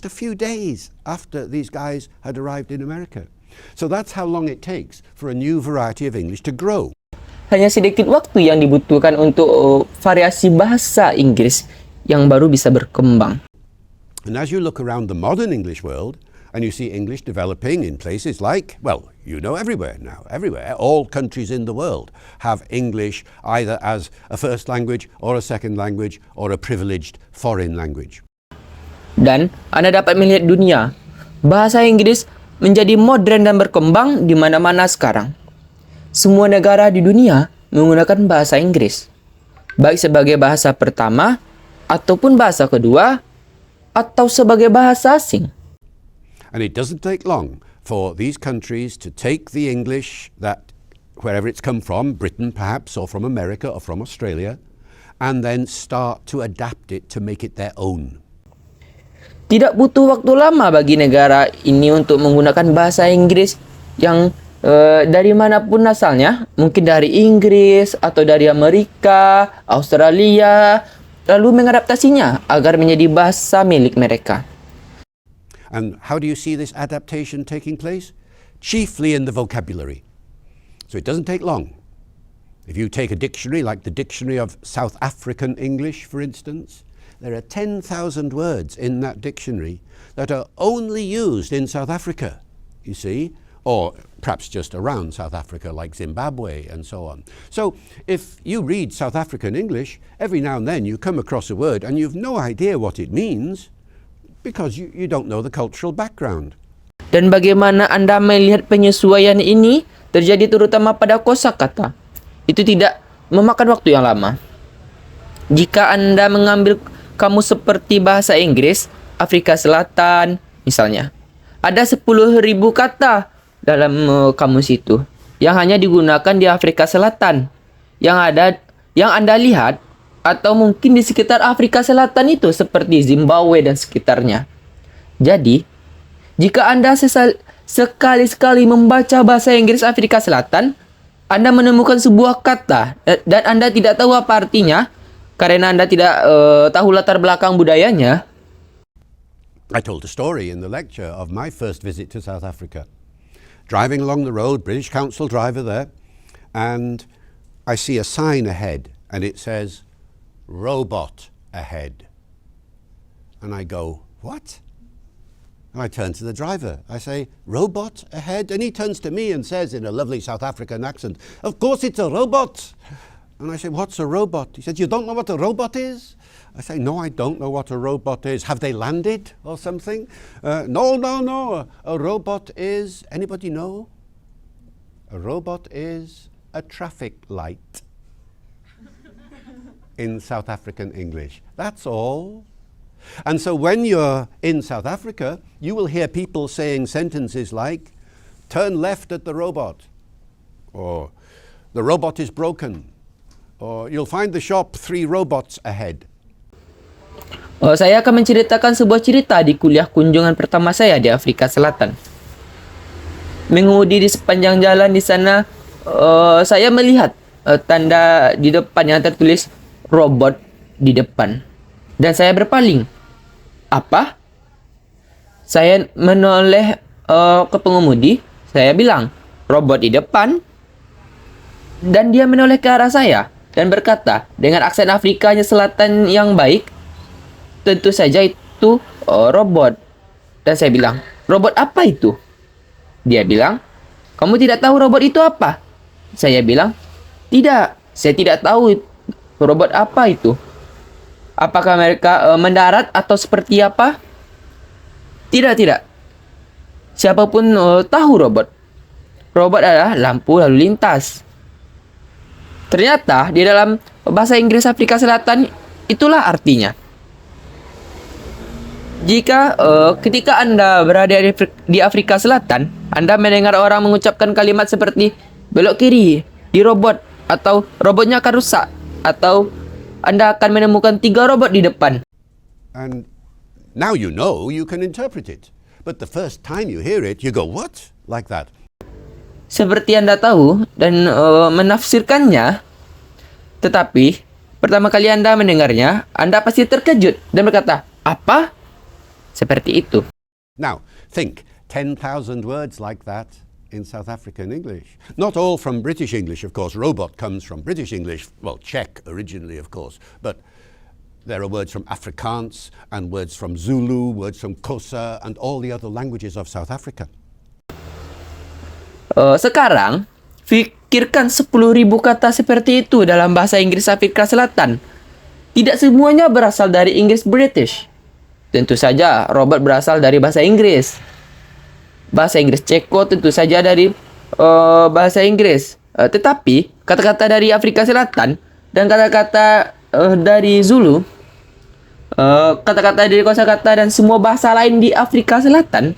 a few days after these guys had arrived in America. So that's how long it takes for a new variety of English to grow. Hanya sedikit waktu yang dibutuhkan untuk variasi bahasa Inggris yang baru bisa berkembang. And as you look around the modern English world, and you see English developing in places like, well, you know, everywhere now, everywhere. All countries in the world have English either as a first language or a second language or a privileged foreign language. Dan Anda dapat melihat dunia, bahasa Inggris menjadi modern dan berkembang di mana-mana sekarang. Semua negara di dunia menggunakan bahasa Inggris, baik sebagai bahasa pertama, ataupun bahasa kedua, atau sebagai bahasa asing. And it doesn't take long for these countries to take the English that, wherever it's come from, Britain perhaps, or from America, or from Australia, and then start to adapt it to make it their own. Tidak butuh waktu lama bagi negara ini untuk menggunakan bahasa Inggris yang dari manapun asalnya, mungkin dari Inggris atau dari Amerika, Australia, lalu mengadaptasinya agar menjadi bahasa milik mereka. And how do you see this adaptation taking place? Chiefly in the vocabulary. So it doesn't take long. If you take a dictionary like the Dictionary of South African English, for instance, there are 10,000 words in that dictionary that are only used in South Africa, you see, or perhaps just around South Africa like Zimbabwe and so on. So if you read South African English, every now and then you come across a word and you've no idea what it means, because you don't know the cultural background. Dan bagaimana Anda melihat penyesuaian ini terjadi terutama pada kosakata? Itu tidak memakan waktu yang lama. Jika Anda mengambil kamus seperti bahasa Inggris, Afrika Selatan misalnya, ada 10.000 kata dalam kamus itu yang hanya digunakan di Afrika Selatan. Yang Anda lihat atau mungkin di sekitar Afrika Selatan itu seperti Zimbabwe dan sekitarnya. Jadi, jika Anda sekali-sekali membaca bahasa Inggris Afrika Selatan, Anda menemukan sebuah kata dan Anda tidak tahu apa artinya karena Anda tidak tahu latar belakang budayanya. I told a story in the lecture of my first visit to South Africa. Driving along the road, British Council driver there, and I see a sign ahead and it says, "Robot ahead." And I go, "What?" And I turn to the driver. I say, "Robot ahead?" And he turns to me and says in a lovely South African accent, "Of course it's a robot." And I say, "What's a robot?" He said, "You don't know what a robot is?" I say, "No, I don't know what a robot is. Have they landed or something?" No. A robot is, anybody know? A robot is a traffic light. In South African English. That's all. And so when you're in South Africa, you will hear people saying sentences like, "Turn left at the robot," or "The robot is broken," or "You'll find the shop 3 robots ahead." Saya akan menceritakan sebuah cerita di kuliah kunjungan pertama saya di Afrika Selatan. Mengemudi di sepanjang jalan di sana, saya melihat tanda di depan yang tertulis robot di depan. Dan saya berpaling. Apa? Saya menoleh ke pengemudi. Saya bilang, "Robot di depan?" Dan dia menoleh ke arah saya dan berkata dengan aksen Afrikanya Selatan yang baik, "Tentu saja itu robot." Dan saya bilang, "Robot apa itu?" Dia bilang, "Kamu tidak tahu robot itu apa?" Saya bilang, "Tidak, saya tidak tahu robot apa itu. Apakah mereka mendarat atau seperti apa?" Tidak. Siapapun tahu robot. Robot adalah lampu lalu lintas. Ternyata di dalam bahasa Inggris Afrika Selatan itulah artinya. Jika ketika Anda berada di Afrika Selatan, Anda mendengar orang mengucapkan kalimat seperti belok kiri di robot, atau robotnya akan rusak, atau Anda akan menemukan 3 robot di depan. And now you know, you can interpret it. But the first time you hear it, you go, "What?" Like that. Seperti Anda tahu dan menafsirkannya, tetapi pertama kali Anda mendengarnya, Anda pasti terkejut dan berkata, "Apa? Seperti itu. Now, think 10,000 words like that in South African English. Not all from British English, of course. Robot comes from British English, well, Czech originally, of course. But there are words from Afrikaans and words from Zulu, words from Xhosa, and all the other languages of South Africa. Sekarang, pikirkan 10.000 kata seperti itu dalam bahasa Inggris Afrika Selatan. Tidak semuanya berasal dari Inggris British. Tentu saja robot berasal dari bahasa Inggris. Bahasa Inggris Ceko tentu saja dari bahasa Inggris. Tetapi kata-kata dari Afrika Selatan dan kata-kata dari Zulu, kata-kata dari kosakata dan semua bahasa lain di Afrika Selatan.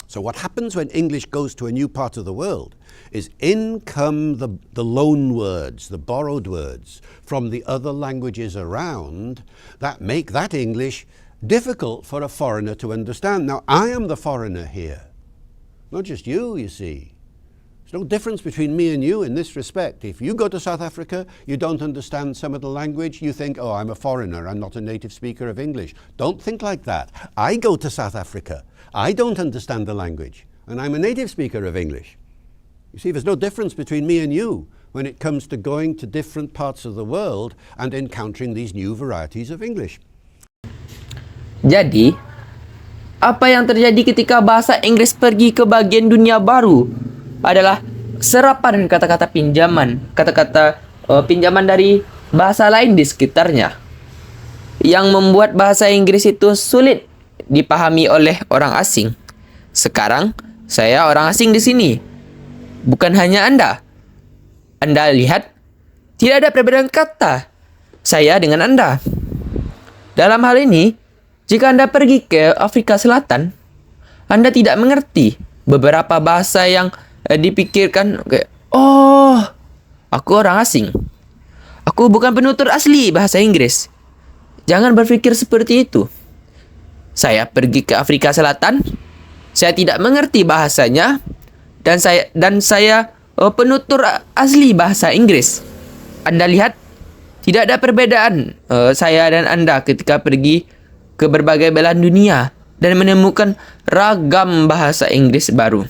So what happens when English goes to a new part of the world is in come the loan words, the borrowed words from the other languages around that make that English difficult for a foreigner to understand. Now, I am the foreigner here, not just you see. There's no difference between me and you in this respect. If you go to South Africa, you don't understand some of the language, you think, oh, I'm a foreigner, I'm not a native speaker of English. Don't think like that. I go to South Africa, I don't understand the language, and I'm a native speaker of English. You see, there's no difference between me and you when it comes to going to different parts of the world and encountering these new varieties of English. Jadi, apa yang terjadi ketika bahasa Inggris pergi ke bagian dunia baru adalah serapan kata-kata pinjaman, kata-kata pinjaman dari bahasa lain di sekitarnya, yang membuat bahasa Inggris itu sulit dipahami oleh orang asing. Sekarang, saya orang asing di sini. Bukan hanya Anda. Anda lihat, tidak ada perbedaan kata saya dengan Anda. Dalam hal ini, jika Anda pergi ke Afrika Selatan, Anda tidak mengerti beberapa bahasa yang dipikirkan, oh, aku orang asing. Aku bukan penutur asli bahasa Inggris. Jangan berpikir seperti itu. Saya pergi ke Afrika Selatan, saya tidak mengerti bahasanya, dan saya penutur asli bahasa Inggris. Anda lihat, tidak ada perbedaan saya dan Anda ketika pergi ke berbagai belahan dunia dan menemukan ragam bahasa Inggris baru.